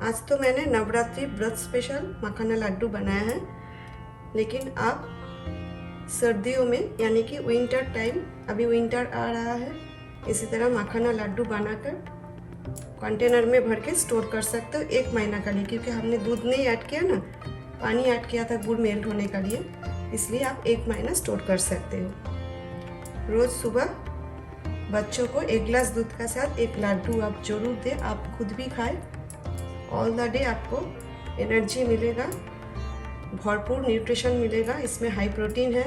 आज तो मैंने नवरात्रि व्रत स्पेशल मखाना लड्डू बनाया है, लेकिन आप सर्दियों में यानी कि विंटर टाइम, अभी विंटर आ रहा है, इसी तरह मखाना लड्डू बनाकर कंटेनर में भर के स्टोर कर सकते हो 1 महीना के लिए। क्योंकि हमने दूध नहीं ऐड किया ना, पानी ऐड किया था गुड़ मेल्ट होने के लिए, इसलिए आप 1 महीना स्टोर कर सकते हो। रोज़ सुबह बच्चों को 1 गिलास दूध के साथ 1 लड्डू आप जरूर दें, आप खुद भी खाएं। ऑल द डे आपको एनर्जी मिलेगा, भरपूर न्यूट्रिशन मिलेगा। इसमें हाई प्रोटीन है,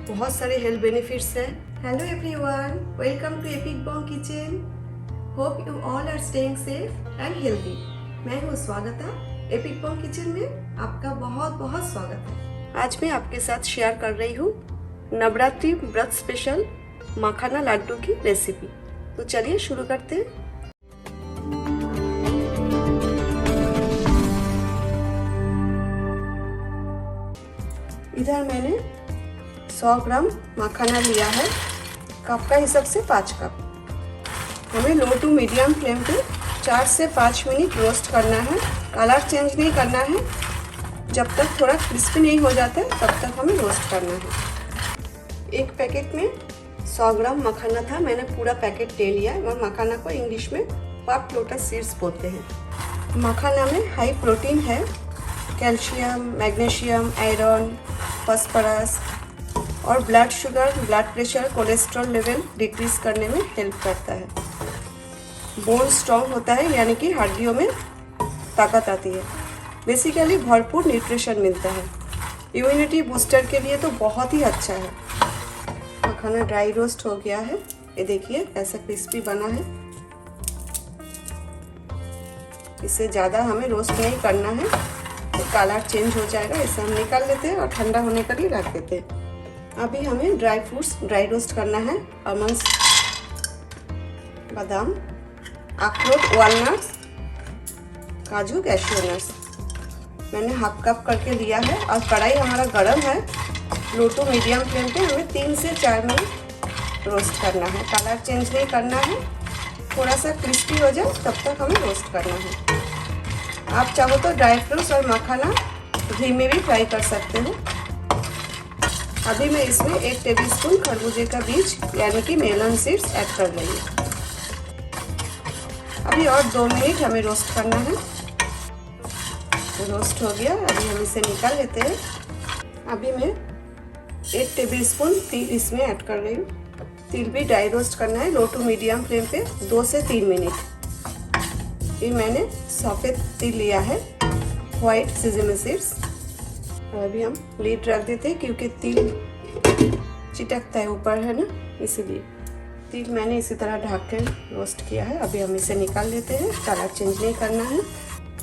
बहुत सारे हेल्थ बेनिफिट्स हैं। Hello everyone, welcome to Epic Bong Kitchen. Hope you all are staying safe and healthy. मैं हूँ स्वागता। एपिक बॉन्ग किचन में आपका बहुत बहुत स्वागत है। आज मैं आपके साथ शेयर कर रही हूँ नवरात्रि व्रत स्पेशल मखाना लड्डू की रेसिपी। तो चलिए शुरू करते हैं। इधर मैंने 100 ग्राम मखाना लिया है, कप का हिसाब से 5 कप। हमें लो टू मीडियम फ्लेम पे 4 से 5 मिनट रोस्ट करना है। कलर चेंज नहीं करना है, जब तक थोड़ा क्रिस्पी नहीं हो जाता है तब तक हमें रोस्ट करना है। एक पैकेट में 100 ग्राम मखाना था, मैंने पूरा पैकेट ले लिया है। और मखाना को इंग्लिश में पॉप लोटस सीड्स बोलते हैं। मखाना में हाई प्रोटीन है, कैल्शियम, मैग्नीशियम, आयरन, फास्फोरस और blood sugar, blood pressure, cholesterol level decrease करने में हेल्प करता है। बोन स्ट्रॉन्ग होता है, यानी कि हड्डियों में ताकत आती है। बेसिकली भरपूर न्यूट्रिशन मिलता है। इम्यूनिटी बूस्टर के लिए तो बहुत ही अच्छा है। मखाना ड्राई रोस्ट हो गया है, ये देखिए ऐसा क्रिस्पी बना है। इससे ज़्यादा हमें रोस्ट नहीं करना है, तो कलर चेंज हो जाएगा। इसे हम निकाल लेते हैं और ठंडा होने के लिए रख देते हैं। अभी हमें ड्राई फ्रूट्स ड्राई रोस्ट करना है। आलमंड्स, बादाम, अखरोट, वॉलनट्स, काजू, कैश्यू नट्स मैंने हाफ कप करके लिया है। और कढ़ाई हमारा गर्म है, लो टू मीडियम फ्लेम पे हमें 3 से 4 मिनट रोस्ट करना है। कलर चेंज नहीं करना है, थोड़ा सा क्रिस्पी हो जाए तब तक हमें रोस्ट करना है। आप चाहो तो ड्राई फ्रूट्स और मखाना घी में भी फ्राई कर सकते हो। अभी मैं इसमें 1 टेबलस्पून खरबूजे का बीज यानी कि मेलन सीड्स ऐड कर रही हूँ। अभी और 2 मिनट हमें रोस्ट करना है। रोस्ट हो गया, अभी हम इसे निकाल लेते हैं। अभी मैं 1 टेबलस्पून तिल इसमें ऐड कर रही हूँ। तिल भी ड्राई रोस्ट करना है, लो टू मीडियम फ्लेम पे 2 से 3 मिनट। ये मैंने सफ़ेद तिल लिया है, वाइट सेसमी सीड्स। और अभी हम लीड रख देते हैं, क्योंकि तिल चिटकता है ऊपर, है ना, इसीलिए। तिल मैंने इसी तरह ढक के रोस्ट किया है। अभी हम इसे निकाल लेते हैं, कलर चेंज नहीं करना है।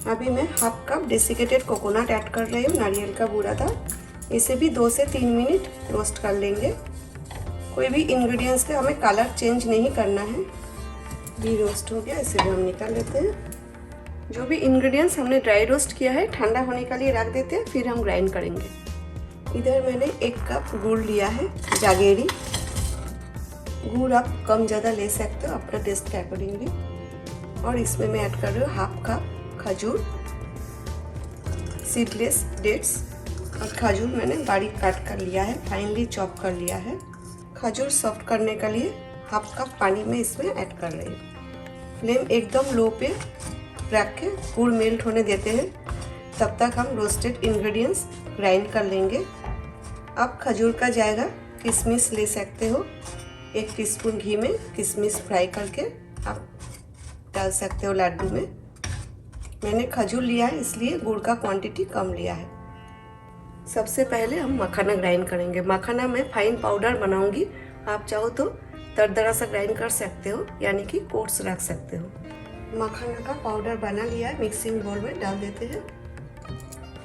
अभी मैं half cup desiccated coconut add कर रही हूँ, नारियल का बूरा था। इसे भी 2 से 3 मिनट रोस्ट कर लेंगे। कोई भी इंग्रेडिएंट्स का हमें कलर चेंज नहीं करना है। भी रोस्ट हो गया, इसे भी हम निकाल लेते हैं। जो भी इंग्रेडिएंट्स हमने ड्राई रोस्ट किया है ठंडा होने के लिए रख देते हैं, फिर हम ग्राइंड करेंगे। इधर मैंने 1 कप गुड़ लिया है, जागेरी गुड़। आप कम ज़्यादा ले सकते हो अपना टेस्ट के अकॉर्डिंगली। और इसमें मैं ऐड कर रही हूँ हाफ कप खजूर, सीडलेस डेट्स। और खजूर मैंने बारीक काट कर लिया है, फाइनली चॉप कर लिया है। खजूर सॉफ्ट करने के लिए हाफ कप पानी में इसमें ऐड कर रही हूँ। फ्लेम एकदम लो पे रख के गुड़ मेल्ट होने देते हैं, तब तक हम रोस्टेड इंग्रेडिएंट्स ग्राइंड कर लेंगे। आप खजूर का जगह किशमिश ले सकते हो। 1 टीस्पून घी में किशमिश फ्राई करके आप डाल सकते हो लड्डू में। मैंने खजूर लिया है, इसलिए गुड़ का क्वांटिटी कम लिया है। सबसे पहले हम मखाना ग्राइंड करेंगे। मखाना मैं फाइन पाउडर बनाऊंगी, आप चाहो तो दरदरा सा ग्राइंड कर सकते हो, यानी कि कोर्स रख सकते हो। मखाना का पाउडर बना लिया है, मिक्सिंग बोल में डाल देते हैं।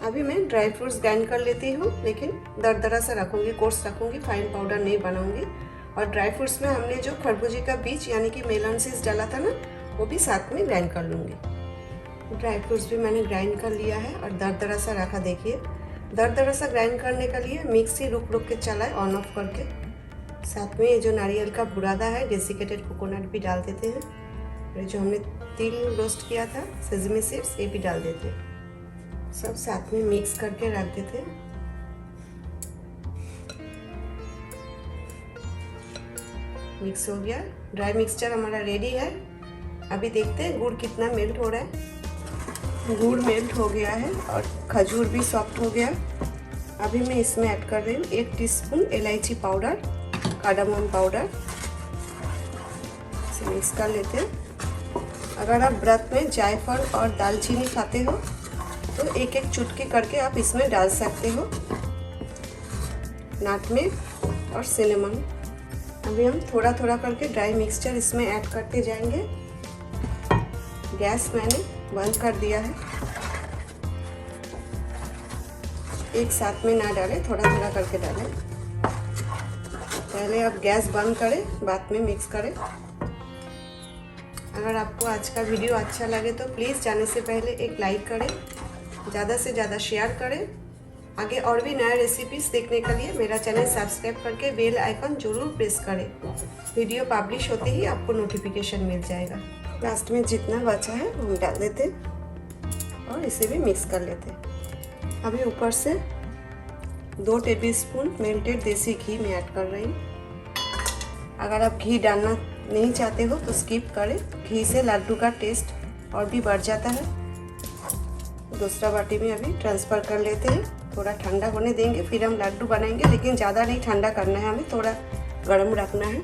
अभी मैं ड्राई फ्रूट्स ग्राइंड कर लेती हूँ, लेकिन दरदरा सा रखूँगी, कोर्स रखूँगी, फाइन पाउडर नहीं बनाऊँगी। और ड्राई फ्रूट्स में हमने जो खरबूजे का बीज यानी कि मेलन सीड्स डाला था ना, वो भी साथ में ग्राइंड कर लूँगी। ड्राई फ्रूट्स भी मैंने ग्राइंड कर लिया है और दरदरा सा रखा। देखिए, दरदरा सा ग्राइंड करने के लिए मिक्सी रुक रुक के चलाए, ऑन ऑफ करके। साथ में ये जो नारियल का बुरादा है, डेसिकेटेड कोकोनट भी डाल देते हैं। जो हमने तिल रोस्ट किया था, सेजमी सीड्स, ये भी डाल देते हैं। सब साथ में मिक्स करके रख देते हैं। मिक्स हो गया, ड्राई मिक्सचर हमारा रेडी है। अभी देखते हैं गुड़ कितना मेल्ट हो रहा है। गुड़ मेल्ट हो गया है और खजूर भी सॉफ्ट हो गया। अभी मैं इसमें ऐड कर रही हूँ 1 टीस्पून इलायची पाउडर, कार्डामम पाउडर। इसे मिक्स कर लेते हैं। अगर आप व्रत में जायफल और दालचीनी खाते हो तो एक एक चुटकी करके आप इसमें डाल सकते हो, नटमेग और सिनेमन। अभी हम थोड़ा थोड़ा करके ड्राई मिक्सचर इसमें ऐड करते जाएंगे। गैस मैंने बंद कर दिया है। एक साथ में ना डालें, थोड़ा थोड़ा करके डालें। पहले आप गैस बंद करें, बाद में मिक्स करें। अगर आपको आज का वीडियो अच्छा लगे तो प्लीज़ जाने से पहले एक लाइक करें, ज़्यादा से ज़्यादा शेयर करें। आगे और भी नया रेसिपीज देखने के लिए मेरा चैनल सब्सक्राइब करके बेल आइकन जरूर प्रेस करें। वीडियो पब्लिश होते ही आपको नोटिफिकेशन मिल जाएगा। लास्ट में जितना बचा है हम डाल देते और इसे भी मिक्स कर लेते। अभी ऊपर से 2 टेबलस्पून मेल्टेड देसी घी में ऐड कर रही हूँ। अगर आप घी डालना नहीं चाहते हो तो स्किप करें, घी से लड्डू का टेस्ट और भी बढ़ जाता है। दूसरा बाटी में अभी ट्रांसफ़र कर लेते हैं। थोड़ा ठंडा होने देंगे, फिर हम लड्डू बनाएंगे, लेकिन ज़्यादा नहीं ठंडा करना है, हमें थोड़ा गर्म रखना है।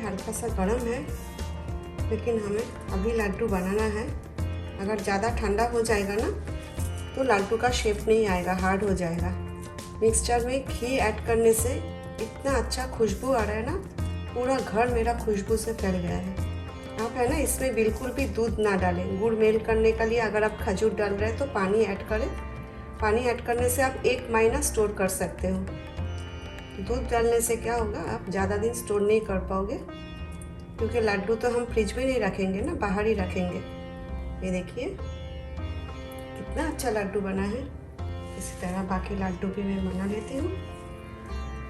हल्का सा गर्म है, लेकिन हमें अभी लड्डू बनाना है। अगर ज़्यादा ठंडा हो जाएगा ना तो लड्डू का शेप नहीं आएगा, हार्ड हो जाएगा। मिक्सचर में घी ऐड करने से इतना अच्छा खुशबू आ रहा है ना, पूरा घर मेरा खुशबू से फैल गया है। आप है ना इसमें बिल्कुल भी दूध ना डालें। गुड़ मेल्ट करने के लिए अगर आप खजूर डाल रहे हैं तो पानी ऐड करें। पानी ऐड करने से आप 1 महीना स्टोर कर सकते हो। दूध डालने से क्या होगा, आप ज़्यादा दिन स्टोर नहीं कर पाओगे, क्योंकि लड्डू तो हम फ्रिज में नहीं रखेंगे ना, बाहर ही रखेंगे। ये देखिए कितना अच्छा लड्डू बना है। इसी तरह बाकी लड्डू भी मैं बना लेती हूँ।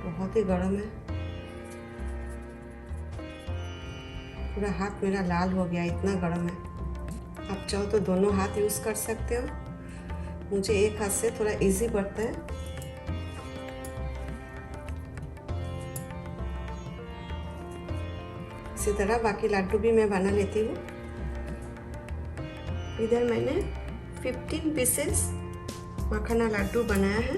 बहुत ही गर्म है, पूरा हाथ मेरा लाल हो गया, इतना गर्म है। आप चाहो तो दोनों हाथ यूज़ कर सकते हो, मुझे एक हाथ से थोड़ा इजी पड़ता है। इसी तरह बाकी लड्डू भी मैं बना लेती हूँ। इधर मैंने 15 पीसेस मखाना लड्डू बनाया है।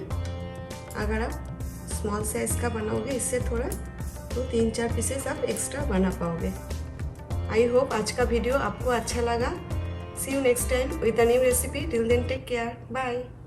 अगर आप स्मॉल साइज का बनाओगे इससे थोड़ा, तो 3-4 पीसेस आप एक्स्ट्रा बना पाओगे। आई होप आज का वीडियो आपको अच्छा लगा। See you next time with a new recipe. Till then, take care. Bye.